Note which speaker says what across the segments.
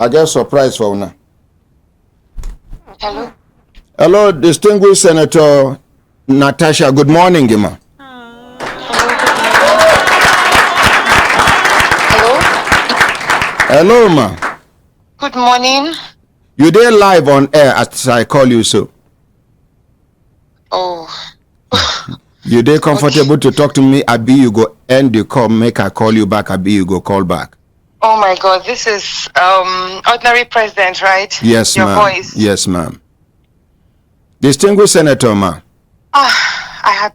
Speaker 1: I get surprised for now.
Speaker 2: Hello.
Speaker 1: Hello, distinguished Senator Natasha. Good morning, Gima.
Speaker 2: Hello.
Speaker 1: Hello, ma.
Speaker 2: Good morning.
Speaker 1: You there live on air as I call you so.
Speaker 2: Oh.
Speaker 1: You there comfortable to talk to me? Abi, you go end the call, make I call you back. Abi, you go call back.
Speaker 2: Oh my God, this is ordinary president, right?
Speaker 1: Yes,
Speaker 2: Your
Speaker 1: ma'am.
Speaker 2: voice.
Speaker 1: Yes, ma'am. Distinguished Senator, ma.
Speaker 2: I had.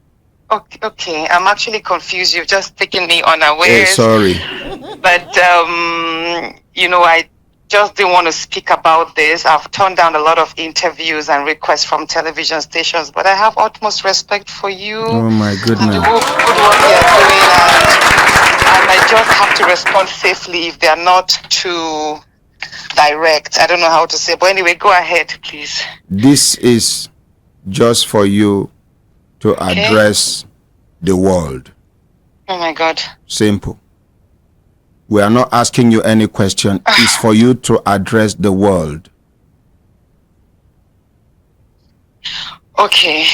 Speaker 2: Okay. I'm actually confused. You've just taken me unawares.
Speaker 1: Hey, sorry.
Speaker 2: But I just didn't want to speak about this. I've turned down a lot of interviews and requests from television stations, but I have utmost respect for you.
Speaker 1: Oh my goodness.
Speaker 2: And the good work you're doing, and I just have to respond safely if they're not too direct. I don't know how to say, but anyway, go ahead, please.
Speaker 1: This is just for you to address the world.
Speaker 2: Oh my God.
Speaker 1: Simple. We are not asking you any question. It's for you to address the world.
Speaker 2: Okay.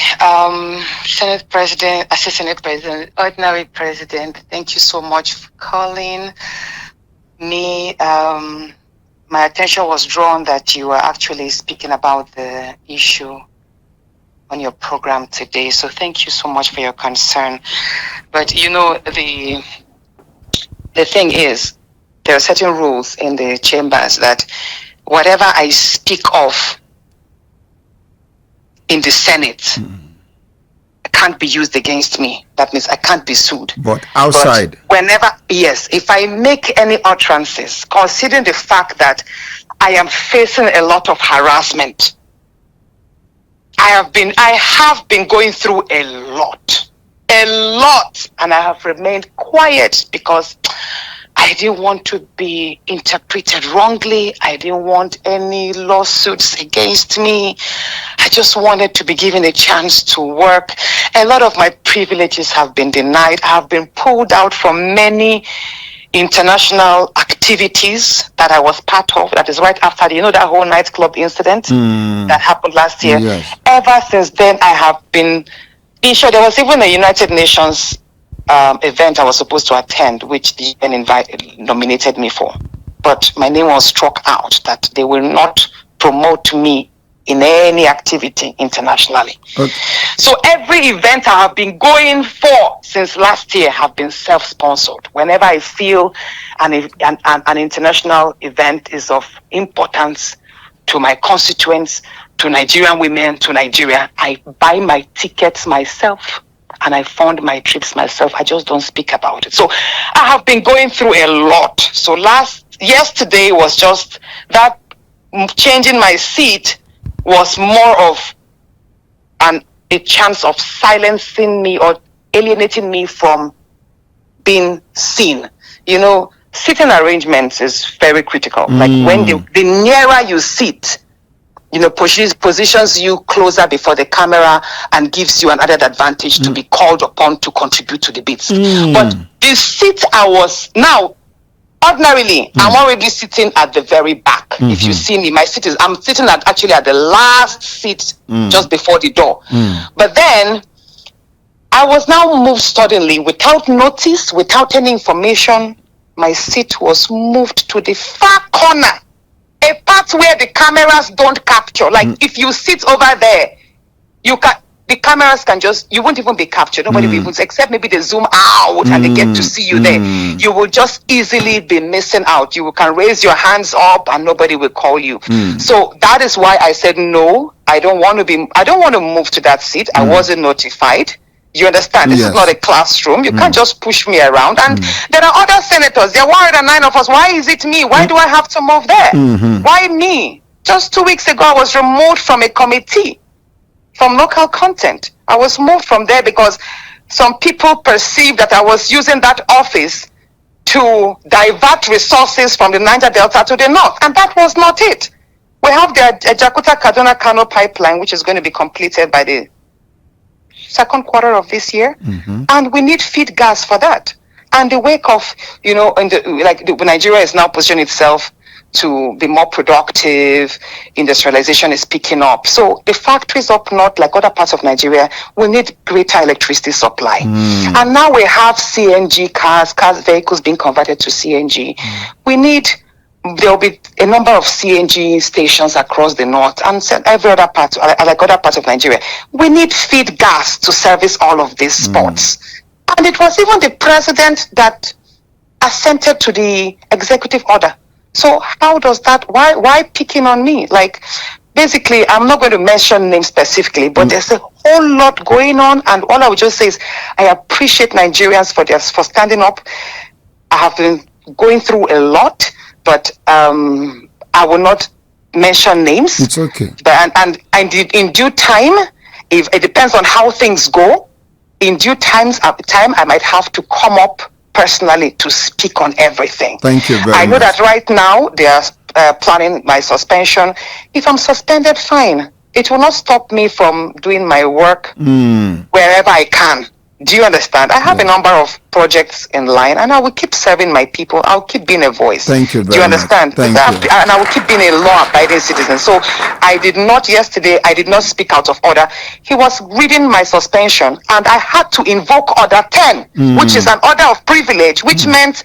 Speaker 2: Senate President, Assistant President, Ordinary President, thank you so much for calling me. My attention was drawn that you were actually speaking about the issue on your program today. So thank you so much for your concern. But the thing is, there are certain rules in the chambers that whatever I speak of in the Senate can't be used against me. That means I can't be sued.
Speaker 1: But outside?
Speaker 2: But if I make any utterances, considering the fact that I am facing a lot of harassment, I have been going through a lot, and I have remained quiet because I didn't want to be interpreted wrongly. I didn't want any lawsuits against me. I just wanted to be given a chance to work. A lot of my privileges have been denied. I have been pulled out from many international activities that I was part of. That is right after that whole nightclub incident that happened last year.
Speaker 1: Yes.
Speaker 2: Ever since then, I have been there was even a United Nations event I was supposed to attend, which the UN nominated me for. But my name was struck out that they will not promote me in any activity internationally. Okay. So every event I have been going for since last year have been self-sponsored. Whenever I feel an international event is of importance to my constituents, to Nigerian women, to Nigeria, I buy my tickets myself and I fund my trips myself. I just don't speak about it. So I have been going through a lot. So yesterday was just that changing my seat was more of a chance of silencing me or alienating me from being seen. Sitting arrangements is very critical. Like when the nearer you sit, positions you closer before the camera and gives you an added advantage to be called upon to contribute to the bits. But the seat I was now, ordinarily, I'm already sitting at the very back. If you see me, I'm sitting at the last seat just before the door. But then I was now moved suddenly without notice, without any information. My seat was moved to the far corner, a part where the cameras don't capture. Like if you sit over there, the cameras you won't even be captured. Nobody will even, except maybe they zoom out and they get to see you there. You will just easily be missing out. You can raise your hands up and nobody will call you. So that is why I said no. I don't want to move to that seat. I wasn't notified. You understand? This is not a classroom. You can't just push me around. And there are other senators. There are 109 of us. Why is it me? Why do I have to move there? Why me? Just 2 weeks ago, I was removed from a committee from local content. I was moved from there because some people perceived that I was using that office to divert resources from the Niger Delta to the north. And that was not it. We have the Jakarta-Kaduna-Kano pipeline, which is going to be completed by the second quarter of this year, and we need feed gas for that. And the wake of, Nigeria is now positioning itself to be more productive. Industrialization is picking up. So the factories up north, like other parts of Nigeria, will need greater electricity supply. And now we have CNG cars, vehicles being converted to CNG. There will be a number of CNG stations across the north and every other part, like other parts of Nigeria. We need feed gas to service all of these spots. And it was even the president that assented to the executive order. So how does that, why picking on me? Like, basically, I'm not going to mention names specifically, but there's a whole lot going on. And all I would just say is, I appreciate Nigerians for standing up. I have been going through a lot, but I will not mention names.
Speaker 1: It's okay.
Speaker 2: But and in due time, if it depends on how things go, in due time I might have to come up personally to speak on everything.
Speaker 1: Thank you very much.
Speaker 2: I know that right now they are planning my suspension. If I'm suspended, fine. It will not stop me from doing my work wherever I can. Do you understand? I have a number of projects in line, and I will keep serving my people. I'll keep being a voice.
Speaker 1: Thank you very much.
Speaker 2: Do you understand?
Speaker 1: Thank you.
Speaker 2: And I will keep being a law-abiding citizen. So I did not speak out of order. He was reading my suspension, and I had to invoke Order 10, which is an order of privilege, which meant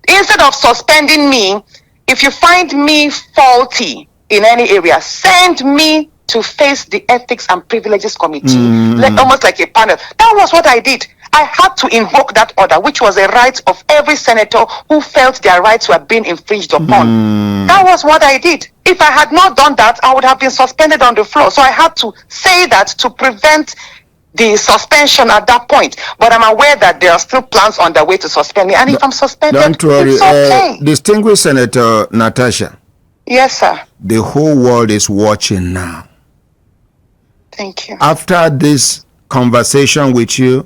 Speaker 2: instead of suspending me, if you find me faulty in any area, send me to face the Ethics and Privileges Committee, almost like a panel. That was what I did. I had to invoke that order, which was a right of every senator who felt their rights were being infringed upon. That was what I did. If I had not done that, I would have been suspended on the floor. So I had to say that to prevent the suspension at that point. But I'm aware that there are still plans on the way to suspend me. And if I'm suspended,
Speaker 1: don't worry.
Speaker 2: it's okay.
Speaker 1: Distinguished Senator Natasha.
Speaker 2: Yes, sir.
Speaker 1: The whole world is watching now.
Speaker 2: Thank you.
Speaker 1: After this conversation with you,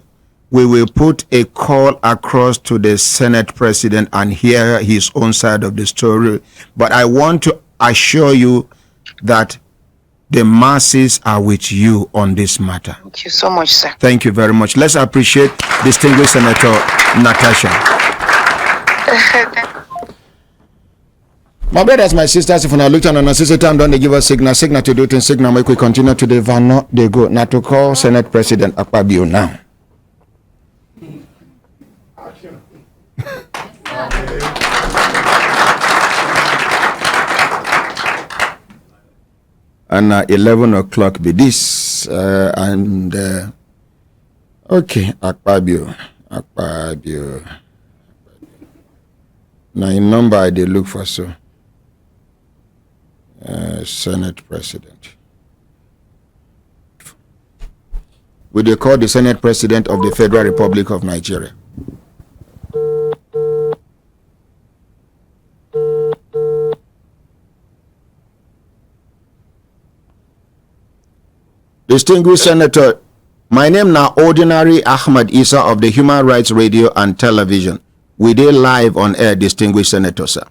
Speaker 1: we will put a call across to the Senate President and hear his own side of the story. But I want to assure you that the masses are with you on this matter.
Speaker 2: Thank you so much, sir.
Speaker 1: Thank you very much. Let's appreciate distinguished Senator Natasha. My brothers, my sisters, if you look at an sister time, don't they give us signal to do things, signal, make we continue to the van, they go. Now to call Senate President Akpabio now. And 11 o'clock be this, okay, Akpabio. Now in number I they look for so. Senate President. Will they call the Senate President of the Federal Republic of Nigeria? Distinguished Senator, my name now Ordinary Ahmad Isa of the Human Rights Radio and Television. We dey live on air, distinguished Senator, sir.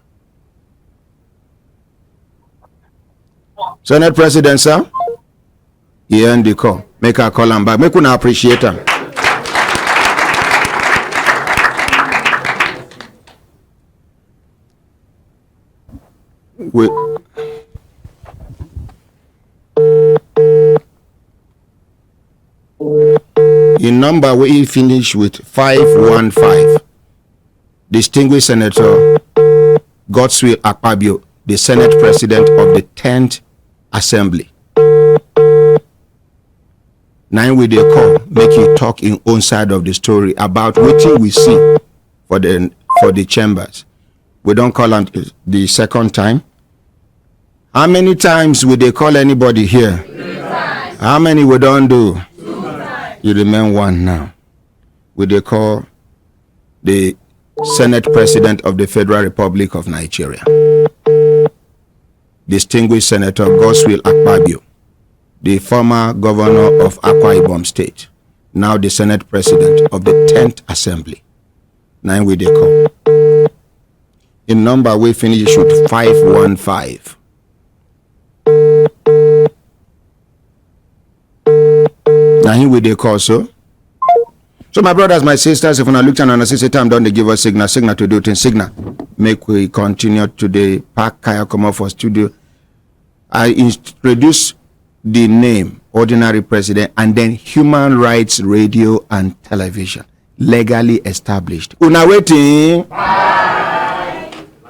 Speaker 1: Senate President, sir. He end the call. Make a call him back. Make una appreciate him. In number we finish with 515. Distinguished Senator Godswill Akpabio, the Senate President of the 10th Assembly. 9 with the call, make you talk in own side of the story about what we see for the chambers. We don't call them the second time. How many times will they call anybody here?
Speaker 3: 3 times.
Speaker 1: How many we don't do?
Speaker 3: 2 times.
Speaker 1: You remain one now. Will they call the Senate President of the Federal Republic of Nigeria? Distinguished Senator Godswill Akpabio, the former governor of Akwa Ibom State, now the Senate President of the 10th Assembly. 9 with the call. In number we finish with 515. Now here with the call, so So my brothers, my sisters, if you look at and say time, don't they give us signal to do things, signal. Make we continue today. Park Kaya come up for studio. I introduce the name, Ordinary President, and then Human Rights Radio and Television, legally established. Una waiting.